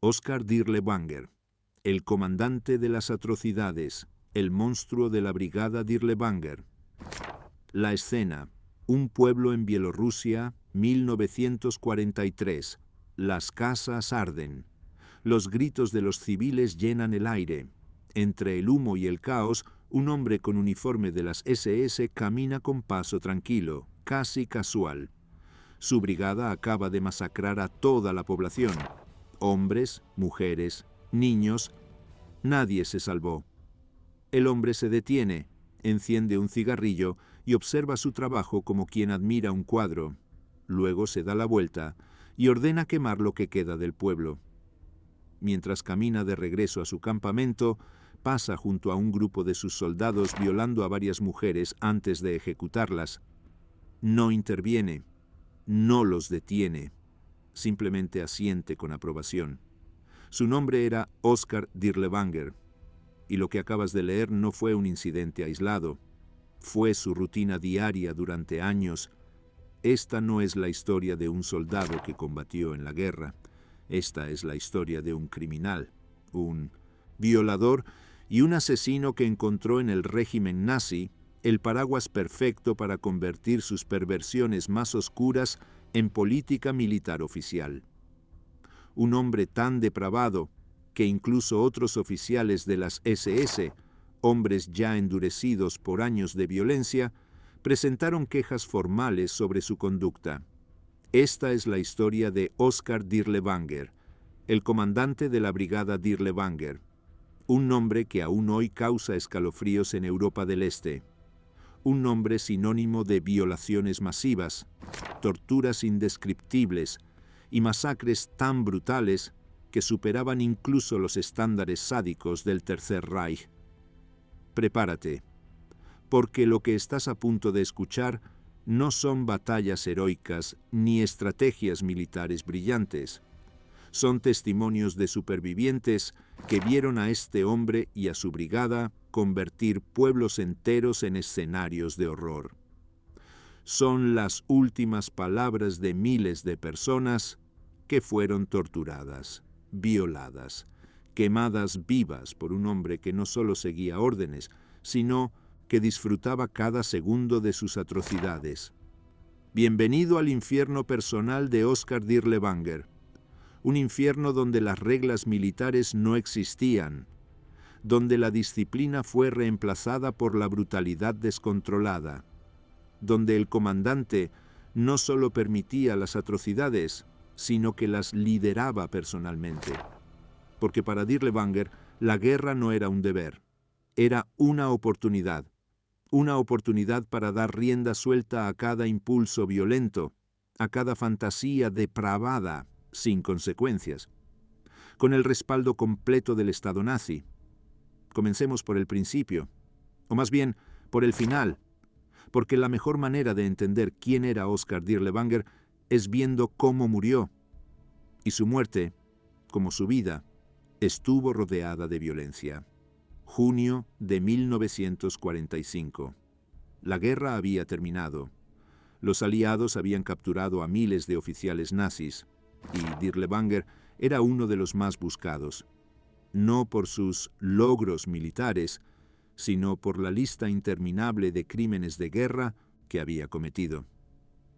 Oskar Dirlewanger, el comandante de las atrocidades, el monstruo de la brigada Dirlewanger. La escena: un pueblo en Bielorrusia, 1943. Las casas arden. Los gritos de los civiles llenan el aire. Entre el humo y el caos, un hombre con uniforme de las SS camina con paso tranquilo, casi casual. Su brigada acaba de masacrar a toda la población. Hombres, mujeres, niños, nadie se salvó. El hombre se detiene, enciende un cigarrillo y observa su trabajo como quien admira un cuadro. Luego se da la vuelta y ordena quemar lo que queda del pueblo. Mientras camina de regreso a su campamento, pasa junto a un grupo de sus soldados violando a varias mujeres antes de ejecutarlas. No interviene, no los detiene, simplemente asiente con aprobación. Su nombre era Oskar Dirlewanger, y lo que acabas de leer no fue un incidente aislado. Fue su rutina diaria durante años. Esta no es la historia de un soldado que combatió en la guerra. Esta es la historia de un criminal, un violador y un asesino que encontró en el régimen nazi el paraguas perfecto para convertir sus perversiones más oscuras en política militar oficial. Un hombre tan depravado que incluso otros oficiales de las SS, hombres ya endurecidos por años de violencia, presentaron quejas formales sobre su conducta. Esta es la historia de Oskar Dirlewanger, el comandante de la brigada Dirlewanger, un nombre que aún hoy causa escalofríos en Europa del Este, un nombre sinónimo de violaciones masivas, torturas indescriptibles y masacres tan brutales que superaban incluso los estándares sádicos del Tercer Reich. Prepárate, porque lo que estás a punto de escuchar no son batallas heroicas ni estrategias militares brillantes. Son testimonios de supervivientes que vieron a este hombre y a su brigada convertir pueblos enteros en escenarios de horror. Son las últimas palabras de miles de personas que fueron torturadas, violadas, quemadas vivas por un hombre que no solo seguía órdenes, sino que disfrutaba cada segundo de sus atrocidades. Bienvenido al infierno personal de Oskar Dirlewanger, un infierno donde las reglas militares no existían, donde la disciplina fue reemplazada por la brutalidad descontrolada, donde el comandante no solo permitía las atrocidades, sino que las lideraba personalmente. Porque para Dirlewanger la guerra no era un deber, era una oportunidad para dar rienda suelta a cada impulso violento, a cada fantasía depravada, sin consecuencias, con el respaldo completo del Estado nazi. Comencemos por el principio, o más bien, por el final, porque la mejor manera de entender quién era Oskar Dirlewanger es viendo cómo murió, y su muerte, como su vida, estuvo rodeada de violencia. Junio de 1945. La guerra había terminado. Los aliados habían capturado a miles de oficiales nazis, y Dirlewanger era uno de los más buscados, no por sus logros militares, sino por la lista interminable de crímenes de guerra que había cometido.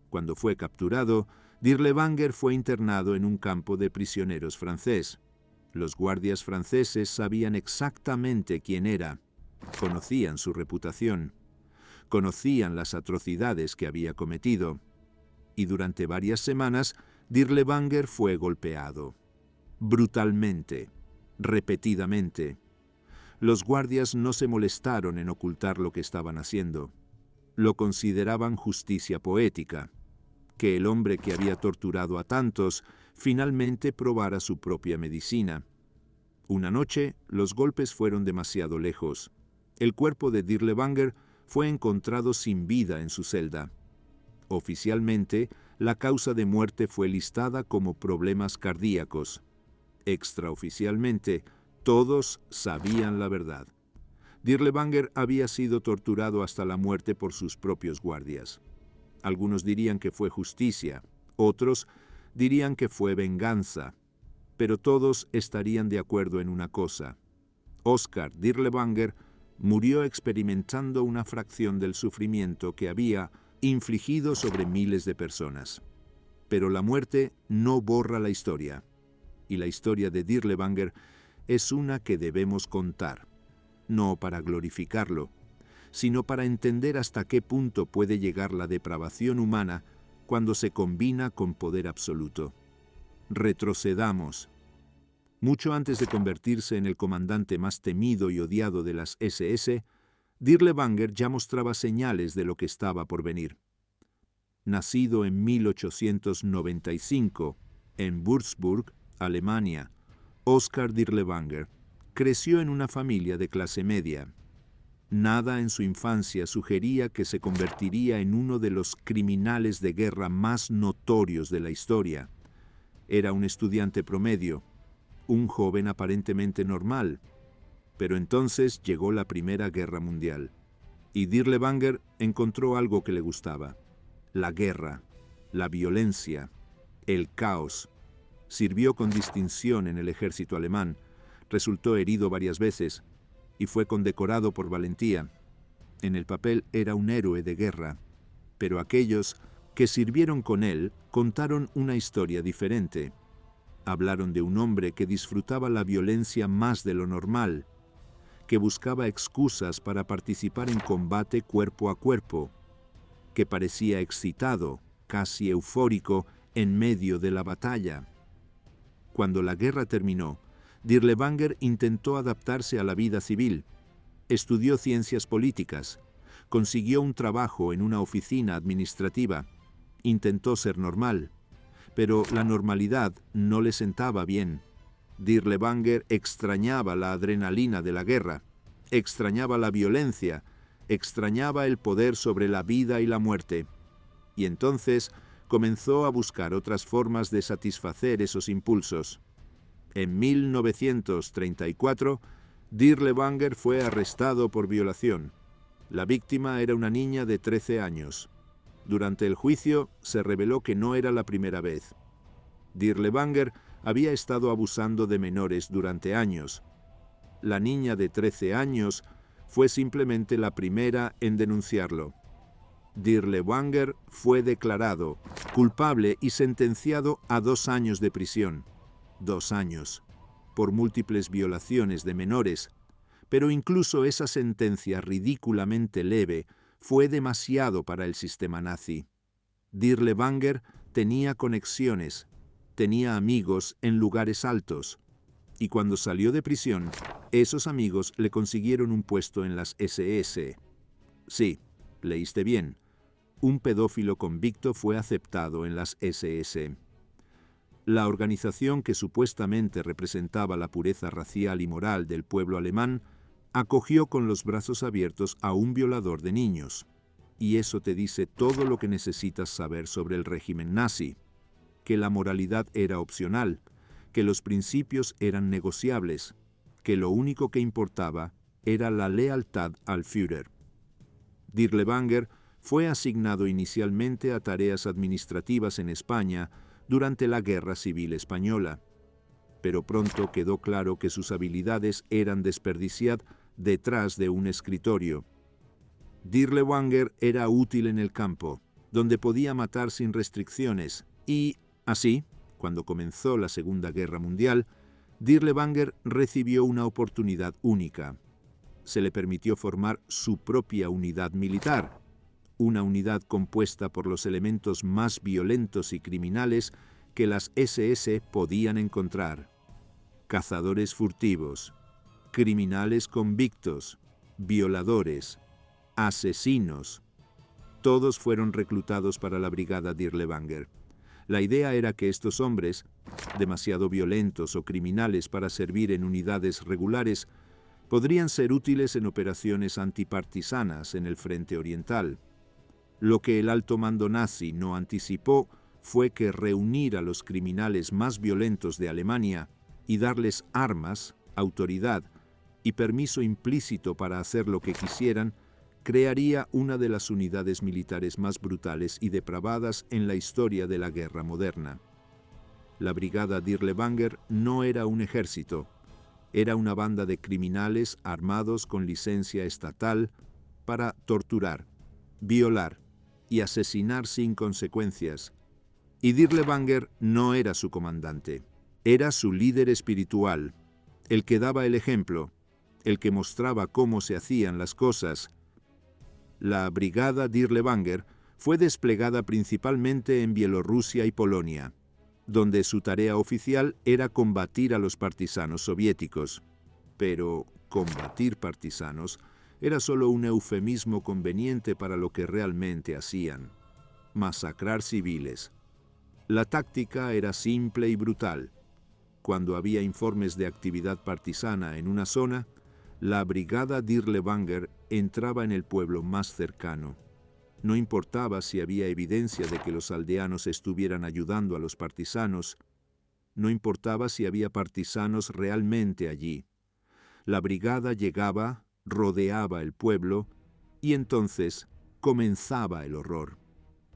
Cuando fue capturado, Dirlewanger fue internado en un campo de prisioneros francés. Los guardias franceses sabían exactamente quién era, conocían su reputación, conocían las atrocidades que había cometido, y durante varias semanas Dirlewanger fue golpeado, brutalmente, repetidamente. Los guardias no se molestaron en ocultar lo que estaban haciendo. Lo consideraban justicia poética, que el hombre que había torturado a tantos finalmente probara su propia medicina. Una noche, los golpes fueron demasiado lejos. El cuerpo de Dirlewanger fue encontrado sin vida en su celda. Oficialmente, la causa de muerte fue listada como problemas cardíacos. Extraoficialmente, todos sabían la verdad. Dirlewanger había sido torturado hasta la muerte por sus propios guardias. Algunos dirían que fue justicia, otros dirían que fue venganza, pero todos estarían de acuerdo en una cosa. Oskar Dirlewanger murió experimentando una fracción del sufrimiento que había infligido sobre miles de personas. Pero la muerte no borra la historia, y la historia de Dirlewanger es una que debemos contar, no para glorificarlo, sino para entender hasta qué punto puede llegar la depravación humana cuando se combina con poder absoluto. Retrocedamos. Mucho antes de convertirse en el comandante más temido y odiado de las SS, Dirlewanger ya mostraba señales de lo que estaba por venir. Nacido en 1895 en Würzburg, Alemania, Oskar Dirlewanger creció en una familia de clase media. Nada en su infancia sugería que se convertiría en uno de los criminales de guerra más notorios de la historia. Era un estudiante promedio, un joven aparentemente normal, pero entonces llegó la Primera Guerra Mundial, y Dirlewanger encontró algo que le gustaba: la guerra, la violencia, el caos. Sirvió con distinción en el ejército alemán, resultó herido varias veces y fue condecorado por valentía. En el papel era un héroe de guerra, pero aquellos que sirvieron con él contaron una historia diferente. Hablaron de un hombre que disfrutaba la violencia más de lo normal, que buscaba excusas para participar en combate cuerpo a cuerpo, que parecía excitado, casi eufórico, en medio de la batalla. Cuando la guerra terminó, Dirlewanger intentó adaptarse a la vida civil. Estudió ciencias políticas, consiguió un trabajo en una oficina administrativa, intentó ser normal, pero la normalidad no le sentaba bien. Dirlewanger extrañaba la adrenalina de la guerra, extrañaba la violencia, extrañaba el poder sobre la vida y la muerte. Y entonces comenzó a buscar otras formas de satisfacer esos impulsos. En 1934, Dirlewanger fue arrestado por violación. La víctima era una niña de 13 años. Durante el juicio se reveló que no era la primera vez. Dirlewanger había estado abusando de menores durante años. La niña de 13 años fue simplemente la primera en denunciarlo. Dirlewanger fue declarado culpable y sentenciado a 2 años de prisión. 2 años, por múltiples violaciones de menores, pero incluso esa sentencia ridículamente leve fue demasiado para el sistema nazi. Dirlewanger tenía conexiones, tenía amigos en lugares altos, y cuando salió de prisión, esos amigos le consiguieron un puesto en las SS. Sí, leíste bien, un pedófilo convicto fue aceptado en las SS. La organización que supuestamente representaba la pureza racial y moral del pueblo alemán acogió con los brazos abiertos a un violador de niños. Y eso te dice todo lo que necesitas saber sobre el régimen nazi: que la moralidad era opcional, que los principios eran negociables, que lo único que importaba era la lealtad al Führer. Dirlewanger fue asignado inicialmente a tareas administrativas en España durante la Guerra Civil Española, pero pronto quedó claro que sus habilidades eran desperdiciadas detrás de un escritorio. Dirlewanger era útil en el campo, donde podía matar sin restricciones, y así, cuando comenzó la Segunda Guerra Mundial, Dirlewanger recibió una oportunidad única. Se le permitió formar su propia unidad militar, una unidad compuesta por los elementos más violentos y criminales que las SS podían encontrar: cazadores furtivos, criminales convictos, violadores, asesinos. Todos fueron reclutados para la brigada Dirlewanger. La idea era que estos hombres, demasiado violentos o criminales para servir en unidades regulares, podrían ser útiles en operaciones antipartisanas en el frente oriental. Lo que el alto mando nazi no anticipó fue que reunir a los criminales más violentos de Alemania y darles armas, autoridad y permiso implícito para hacer lo que quisieran crearía una de las unidades militares más brutales y depravadas en la historia de la guerra moderna. La brigada Dirlewanger no era un ejército, era una banda de criminales armados con licencia estatal para torturar, violar y asesinar sin consecuencias. Y Dirlewanger no era su comandante, era su líder espiritual, el que daba el ejemplo, el que mostraba cómo se hacían las cosas. La brigada Dirlewanger fue desplegada principalmente en Bielorrusia y Polonia, donde su tarea oficial era combatir a los partisanos soviéticos. Pero combatir partisanos era solo un eufemismo conveniente para lo que realmente hacían: masacrar civiles. La táctica era simple y brutal. Cuando había informes de actividad partisana en una zona, la brigada Dirlewanger entraba en el pueblo más cercano. No importaba si había evidencia de que los aldeanos estuvieran ayudando a los partisanos, no importaba si había partisanos realmente allí. La brigada llegaba, rodeaba el pueblo, y entonces comenzaba el horror.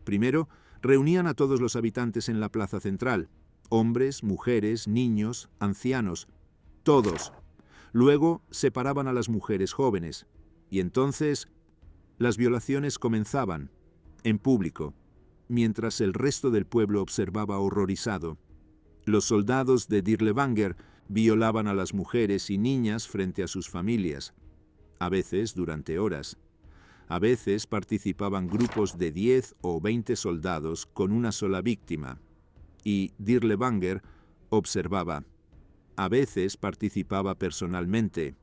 Primero, reunían a todos los habitantes en la plaza central, hombres, mujeres, niños, ancianos, todos. Luego separaban a las mujeres jóvenes, y entonces las violaciones comenzaban, en público, mientras el resto del pueblo observaba horrorizado. Los soldados de Dirlewanger violaban a las mujeres y niñas frente a sus familias, a veces durante horas. A veces participaban grupos de 10 o 20 soldados con una sola víctima, y Dirlewanger observaba. A veces participaba personalmente,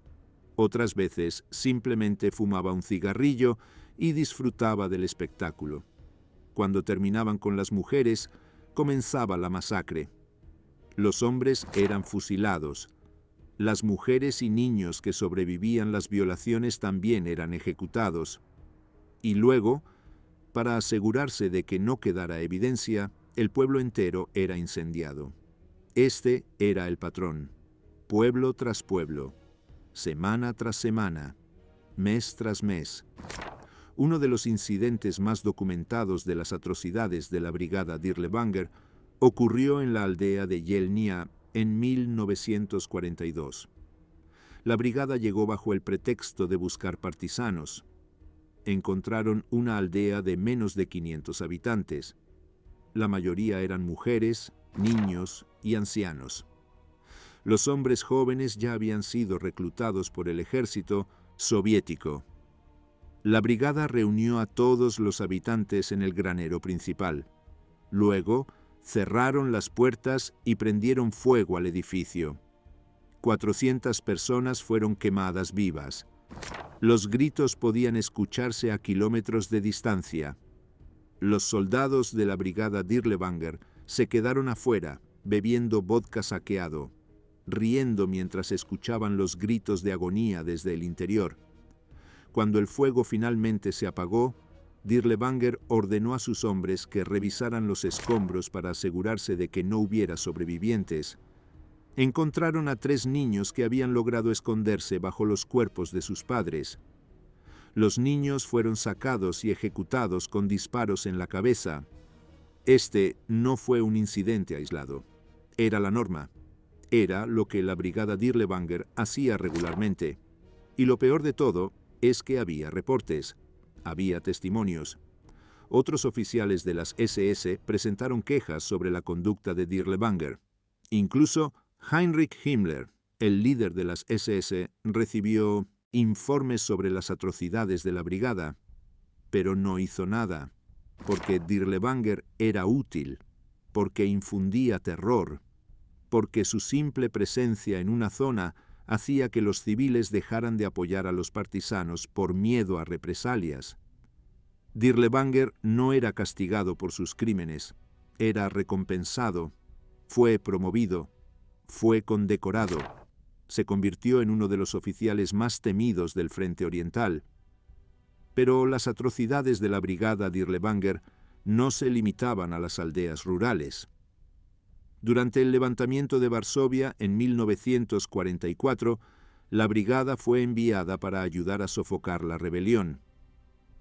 otras veces simplemente fumaba un cigarrillo y disfrutaba del espectáculo. Cuando terminaban con las mujeres, comenzaba la masacre. Los hombres eran fusilados. Las mujeres y niños que sobrevivían las violaciones también eran ejecutados. Y luego, para asegurarse de que no quedara evidencia, el pueblo entero era incendiado. Este era el patrón, pueblo tras pueblo, semana tras semana, mes tras mes. Uno de los incidentes más documentados de las atrocidades de la brigada Dirlewanger ocurrió en la aldea de Yelnya en 1942. La brigada llegó bajo el pretexto de buscar partisanos. Encontraron una aldea de menos de 500 habitantes. La mayoría eran mujeres, niños y ancianos. Los hombres jóvenes ya habían sido reclutados por el ejército soviético. La brigada reunió a todos los habitantes en el granero principal. Luego, cerraron las puertas y prendieron fuego al edificio. 400 personas fueron quemadas vivas. Los gritos podían escucharse a kilómetros de distancia. Los soldados de la brigada Dirlewanger se quedaron afuera, bebiendo vodka saqueado, riendo mientras escuchaban los gritos de agonía desde el interior. Cuando el fuego finalmente se apagó, Dirlewanger ordenó a sus hombres que revisaran los escombros para asegurarse de que no hubiera sobrevivientes. Encontraron a 3 niños que habían logrado esconderse bajo los cuerpos de sus padres. Los niños fueron sacados y ejecutados con disparos en la cabeza. Este no fue un incidente aislado. Era la norma. Era lo que la brigada Dirlewanger hacía regularmente. Y lo peor de todo es que había reportes, había testimonios. Otros oficiales de las SS presentaron quejas sobre la conducta de Dirlewanger. Incluso Heinrich Himmler, el líder de las SS, recibió informes sobre las atrocidades de la brigada, pero no hizo nada, porque Dirlewanger era útil, porque infundía terror, porque su simple presencia en una zona hacía que los civiles dejaran de apoyar a los partisanos por miedo a represalias. Dirlewanger no era castigado por sus crímenes, era recompensado, fue promovido, fue condecorado, se convirtió en uno de los oficiales más temidos del Frente Oriental. Pero las atrocidades de la brigada Dirlewanger no se limitaban a las aldeas rurales. Durante el levantamiento de Varsovia en 1944, la brigada fue enviada para ayudar a sofocar la rebelión.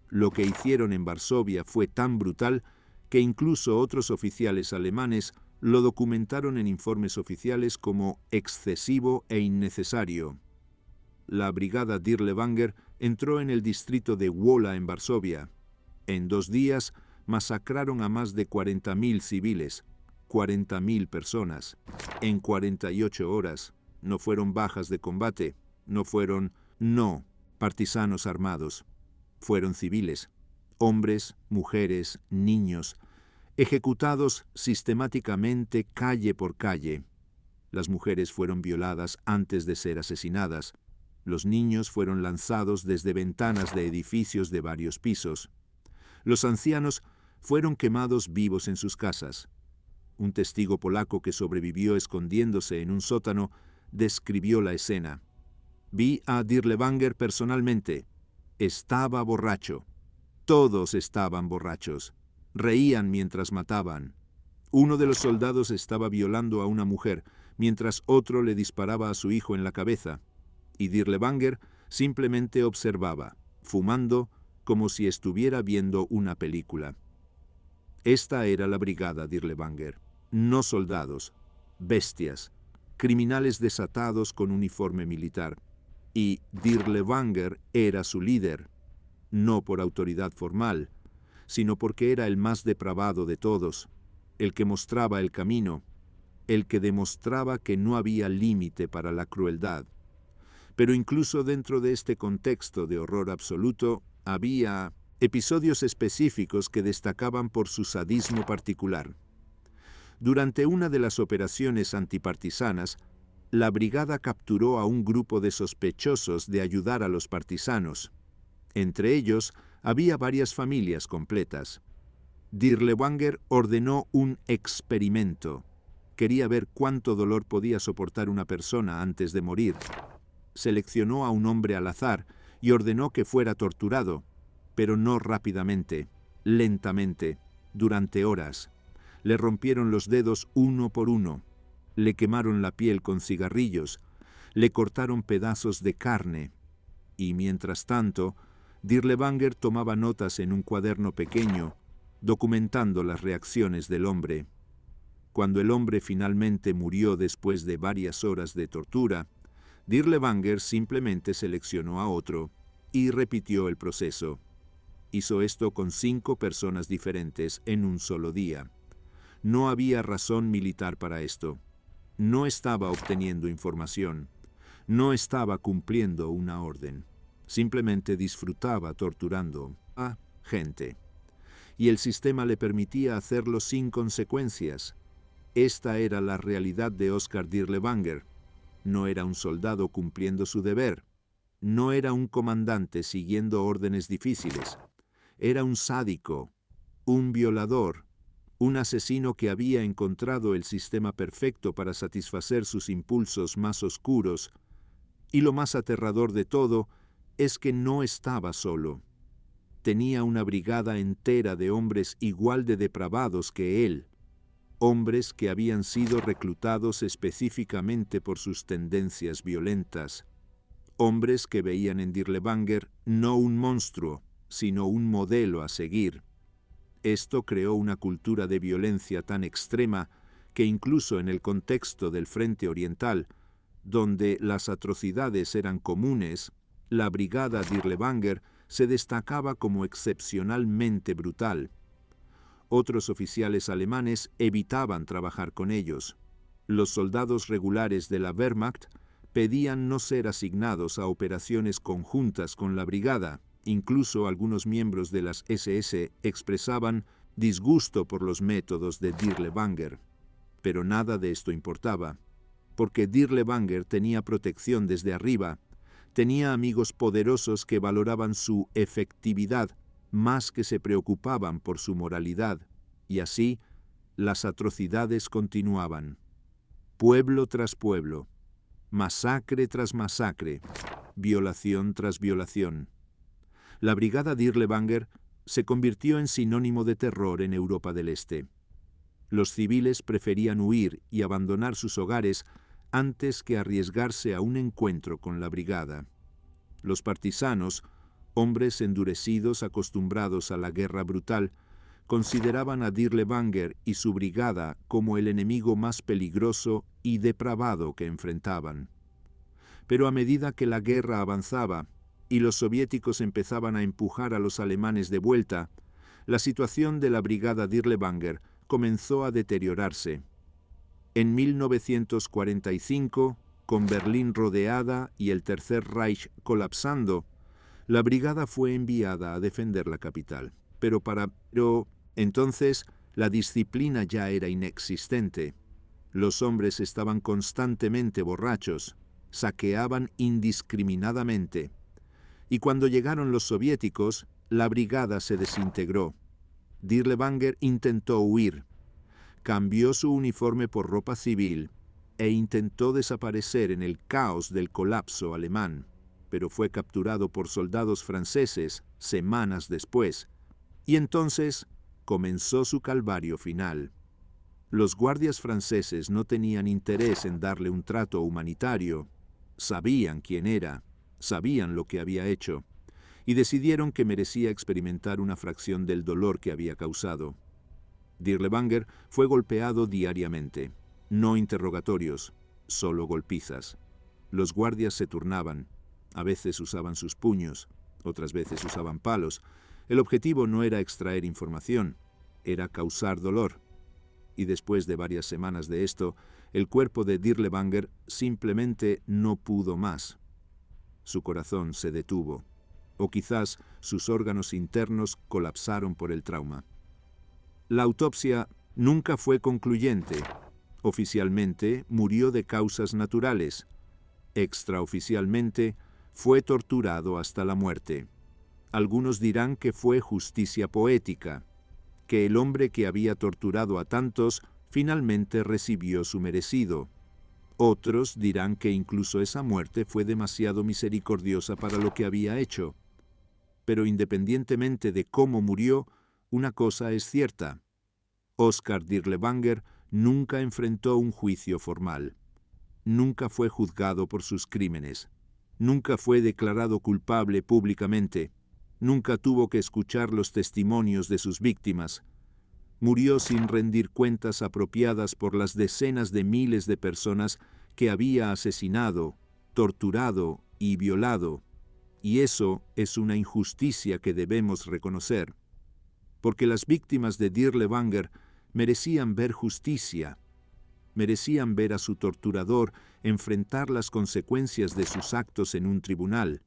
Lo que hicieron en Varsovia fue tan brutal que incluso otros oficiales alemanes lo documentaron en informes oficiales como excesivo e innecesario. La brigada Dirlewanger entró en el distrito de Wola en Varsovia. En 2 días masacraron a más de 40.000 civiles, 40.000 personas. En 48 horas no fueron bajas de combate, no partisanos armados. Fueron civiles, hombres, mujeres, niños, ejecutados sistemáticamente calle por calle. Las mujeres fueron violadas antes de ser asesinadas. Los niños fueron lanzados desde ventanas de edificios de varios pisos. Los ancianos fueron quemados vivos en sus casas. Un testigo polaco que sobrevivió escondiéndose en un sótano describió la escena. Vi a Dirlewanger personalmente. Estaba borracho. Todos estaban borrachos. Reían mientras mataban. Uno de los soldados estaba violando a una mujer, mientras otro le disparaba a su hijo en la cabeza. Y Dirlewanger simplemente observaba, fumando, como si estuviera viendo una película. Esta era la brigada Dirlewanger. No soldados, bestias, criminales desatados con uniforme militar. Y Dirlewanger era su líder, no por autoridad formal, sino porque era el más depravado de todos, el que mostraba el camino, el que demostraba que no había límite para la crueldad. Pero incluso dentro de este contexto de horror absoluto, había episodios específicos que destacaban por su sadismo particular. Durante una de las operaciones antipartisanas, la brigada capturó a un grupo de sospechosos de ayudar a los partisanos. Entre ellos, había varias familias completas. Dirlewanger ordenó un experimento. Quería ver cuánto dolor podía soportar una persona antes de morir. Seleccionó a un hombre al azar y ordenó que fuera torturado, pero no rápidamente, lentamente, durante horas. Le rompieron los dedos uno por uno, le quemaron la piel con cigarrillos, le cortaron pedazos de carne, y mientras tanto, Dirlewanger tomaba notas en un cuaderno pequeño, documentando las reacciones del hombre. Cuando el hombre finalmente murió después de varias horas de tortura, Dirlewanger simplemente seleccionó a otro y repitió el proceso. Hizo esto con 5 personas diferentes en un solo día. No había razón militar para esto. No estaba obteniendo información. No estaba cumpliendo una orden. Simplemente disfrutaba torturando a gente. Y el sistema le permitía hacerlo sin consecuencias. Esta era la realidad de Oskar Dirlewanger. No era un soldado cumpliendo su deber. No era un comandante siguiendo órdenes difíciles. Era un sádico, un violador, un asesino que había encontrado el sistema perfecto para satisfacer sus impulsos más oscuros. Y lo más aterrador de todo es que no estaba solo. Tenía una brigada entera de hombres igual de depravados que él. Hombres que habían sido reclutados específicamente por sus tendencias violentas. Hombres que veían en Dirlewanger no un monstruo, sino un modelo a seguir. Esto creó una cultura de violencia tan extrema que incluso en el contexto del Frente Oriental, donde las atrocidades eran comunes, la brigada Dirlewanger se destacaba como excepcionalmente brutal. Otros oficiales alemanes evitaban trabajar con ellos. Los soldados regulares de la Wehrmacht pedían no ser asignados a operaciones conjuntas con la brigada. Incluso algunos miembros de las SS expresaban disgusto por los métodos de Dirlewanger. Pero nada de esto importaba, porque Dirlewanger tenía protección desde arriba, tenía amigos poderosos que valoraban su efectividad más que se preocupaban por su moralidad, y así las atrocidades continuaban. Pueblo tras pueblo, masacre tras masacre, violación tras violación. La brigada Dirlewanger se convirtió en sinónimo de terror en Europa del Este. Los civiles preferían huir y abandonar sus hogares antes que arriesgarse a un encuentro con la brigada. Los partisanos, hombres endurecidos acostumbrados a la guerra brutal, consideraban a Dirlewanger y su brigada como el enemigo más peligroso y depravado que enfrentaban. Pero a medida que la guerra avanzaba y los soviéticos empezaban a empujar a los alemanes de vuelta, la situación de la brigada Dirlewanger comenzó a deteriorarse. En 1945, con Berlín rodeada y el Tercer Reich colapsando, la brigada fue enviada a defender la capital. Pero entonces la disciplina ya era inexistente. Los hombres estaban constantemente borrachos, saqueaban indiscriminadamente. Y cuando llegaron los soviéticos, la brigada se desintegró. Dirlewanger intentó huir. Cambió su uniforme por ropa civil e intentó desaparecer en el caos del colapso alemán, pero fue capturado por soldados franceses semanas después, y entonces comenzó su calvario final. Los guardias franceses no tenían interés en darle un trato humanitario. Sabían quién era, sabían lo que había hecho, y decidieron que merecía experimentar una fracción del dolor que había causado. Dirlewanger fue golpeado diariamente. No interrogatorios, solo golpizas. Los guardias se turnaban. A veces usaban sus puños, otras veces usaban palos. El objetivo no era extraer información, era causar dolor. Y después de varias semanas de esto, el cuerpo de Dirlewanger simplemente no pudo más. Su corazón se detuvo, o quizás sus órganos internos colapsaron por el trauma. La autopsia nunca fue concluyente. Oficialmente murió de causas naturales. Extraoficialmente fue torturado hasta la muerte. Algunos dirán que fue justicia poética, que el hombre que había torturado a tantos finalmente recibió su merecido. Otros dirán que incluso esa muerte fue demasiado misericordiosa para lo que había hecho. Pero independientemente de cómo murió, una cosa es cierta. Oskar Dirlewanger nunca enfrentó un juicio formal. Nunca fue juzgado por sus crímenes. Nunca fue declarado culpable públicamente. Nunca tuvo que escuchar los testimonios de sus víctimas. Murió sin rendir cuentas apropiadas por las decenas de miles de personas que había asesinado, torturado y violado. Y eso es una injusticia que debemos reconocer. Porque las víctimas de Dirlewanger merecían ver justicia, merecían ver a su torturador enfrentar las consecuencias de sus actos en un tribunal.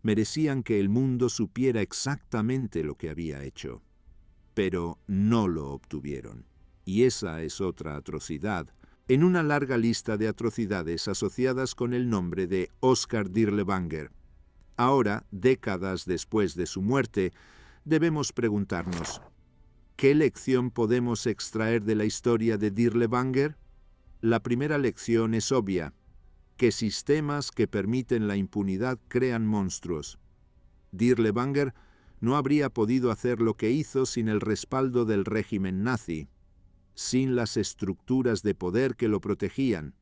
Merecían que el mundo supiera exactamente lo que había hecho. Pero no lo obtuvieron. Y esa es otra atrocidad, en una larga lista de atrocidades asociadas con el nombre de Oskar Dirlewanger. Ahora, décadas después de su muerte, debemos preguntarnos, ¿qué lección podemos extraer de la historia de Dirlewanger? La primera lección es obvia, que sistemas que permiten la impunidad crean monstruos. Dirlewanger no habría podido hacer lo que hizo sin el respaldo del régimen nazi, sin las estructuras de poder que lo protegían,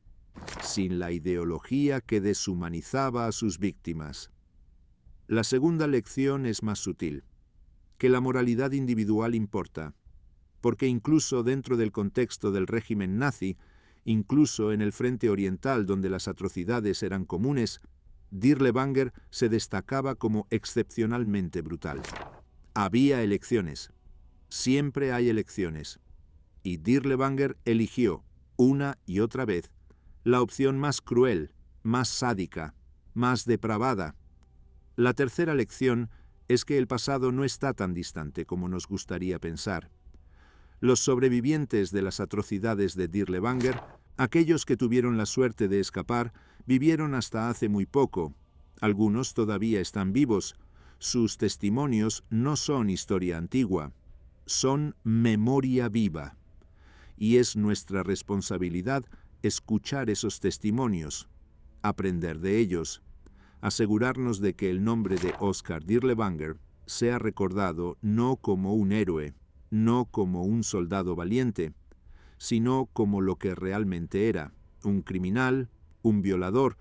sin la ideología que deshumanizaba a sus víctimas. La segunda lección es más sutil, que la moralidad individual importa, porque incluso dentro del contexto del régimen nazi, incluso en el frente oriental donde las atrocidades eran comunes, Dirlewanger se destacaba como excepcionalmente brutal. Había elecciones. Siempre hay elecciones. Y Dirlewanger eligió, una y otra vez, la opción más cruel, más sádica, más depravada. La tercera lección es que el pasado no está tan distante como nos gustaría pensar. Los sobrevivientes de las atrocidades de Dirlewanger, aquellos que tuvieron la suerte de escapar, vivieron hasta hace muy poco. Algunos todavía están vivos. Sus testimonios no son historia antigua, son memoria viva. Y es nuestra responsabilidad escuchar esos testimonios, aprender de ellos, asegurarnos de que el nombre de Oskar Dirlewanger sea recordado no como un héroe, no como un soldado valiente, sino como lo que realmente era, un criminal, un violador,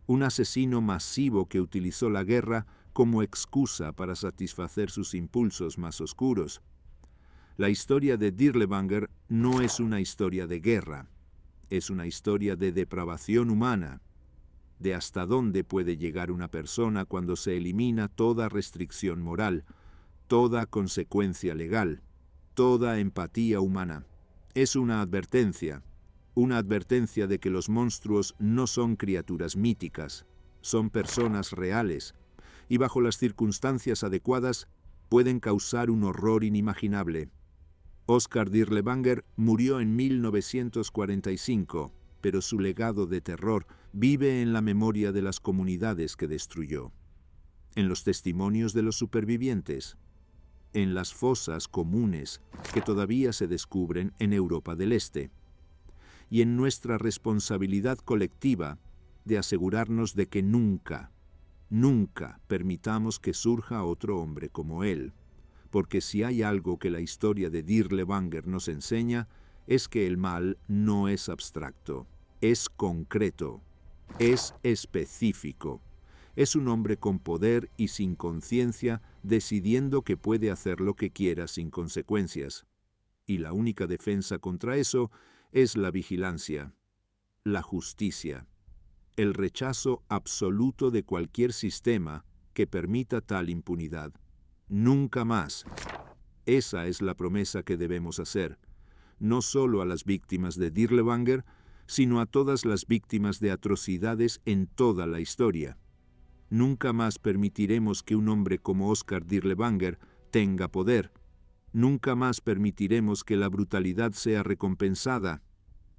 un asesino masivo que utilizó la guerra como excusa para satisfacer sus impulsos más oscuros. La historia de Dirlewanger no es una historia de guerra, es una historia de depravación humana, de hasta dónde puede llegar una persona cuando se elimina toda restricción moral, toda consecuencia legal, toda empatía humana. Es una advertencia de que los monstruos no son criaturas míticas, son personas reales, y bajo las circunstancias adecuadas pueden causar un horror inimaginable. Oskar Dirlewanger murió en 1945, pero su legado de terror vive en la memoria de las comunidades que destruyó, en los testimonios de los supervivientes, en las fosas comunes que todavía se descubren en Europa del Este, y en nuestra responsabilidad colectiva de asegurarnos de que nunca permitamos que surja otro hombre como él. Porque si hay algo que la historia de Dirlewanger nos enseña, es que el mal no es abstracto, es concreto, es específico. Es un hombre con poder y sin conciencia, decidiendo que puede hacer lo que quiera sin consecuencias. Y la única defensa contra eso es la vigilancia, la justicia, el rechazo absoluto de cualquier sistema que permita tal impunidad. Nunca más. Esa es la promesa que debemos hacer, no solo a las víctimas de Dirlewanger, sino a todas las víctimas de atrocidades en toda la historia. Nunca más permitiremos que un hombre como Oskar Dirlewanger tenga poder. Nunca más permitiremos que la brutalidad sea recompensada.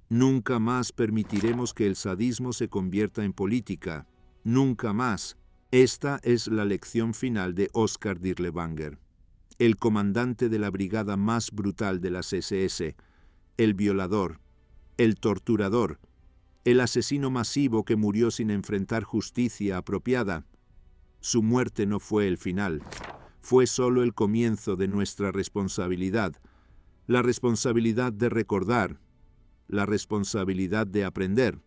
Nunca más permitiremos que el sadismo se convierta en política. Nunca más. Esta es la lección final de Oskar Dirlewanger, el comandante de la brigada más brutal de las SS, el violador, el torturador, el asesino masivo que murió sin enfrentar justicia apropiada. Su muerte no fue el final, fue solo el comienzo de nuestra responsabilidad, la responsabilidad de recordar, la responsabilidad de aprender,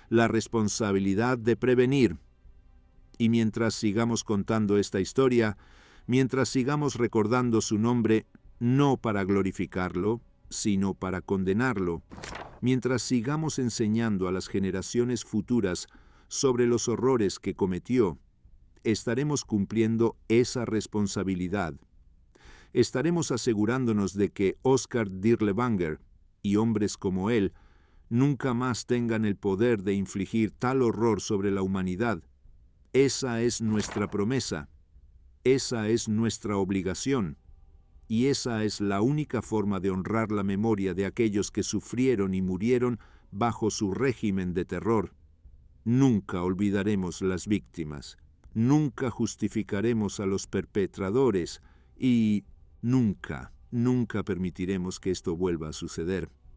la responsabilidad de prevenir. Y mientras sigamos contando esta historia, mientras sigamos recordando su nombre, no para glorificarlo, sino para condenarlo, mientras sigamos enseñando a las generaciones futuras sobre los horrores que cometió, estaremos cumpliendo esa responsabilidad. Estaremos asegurándonos de que Oskar Dirlewanger y hombres como él nunca más tengan el poder de infligir tal horror sobre la humanidad. Esa es nuestra promesa, esa es nuestra obligación, y esa es la única forma de honrar la memoria de aquellos que sufrieron y murieron bajo su régimen de terror. Nunca olvidaremos las víctimas, nunca justificaremos a los perpetradores y nunca permitiremos que esto vuelva a suceder.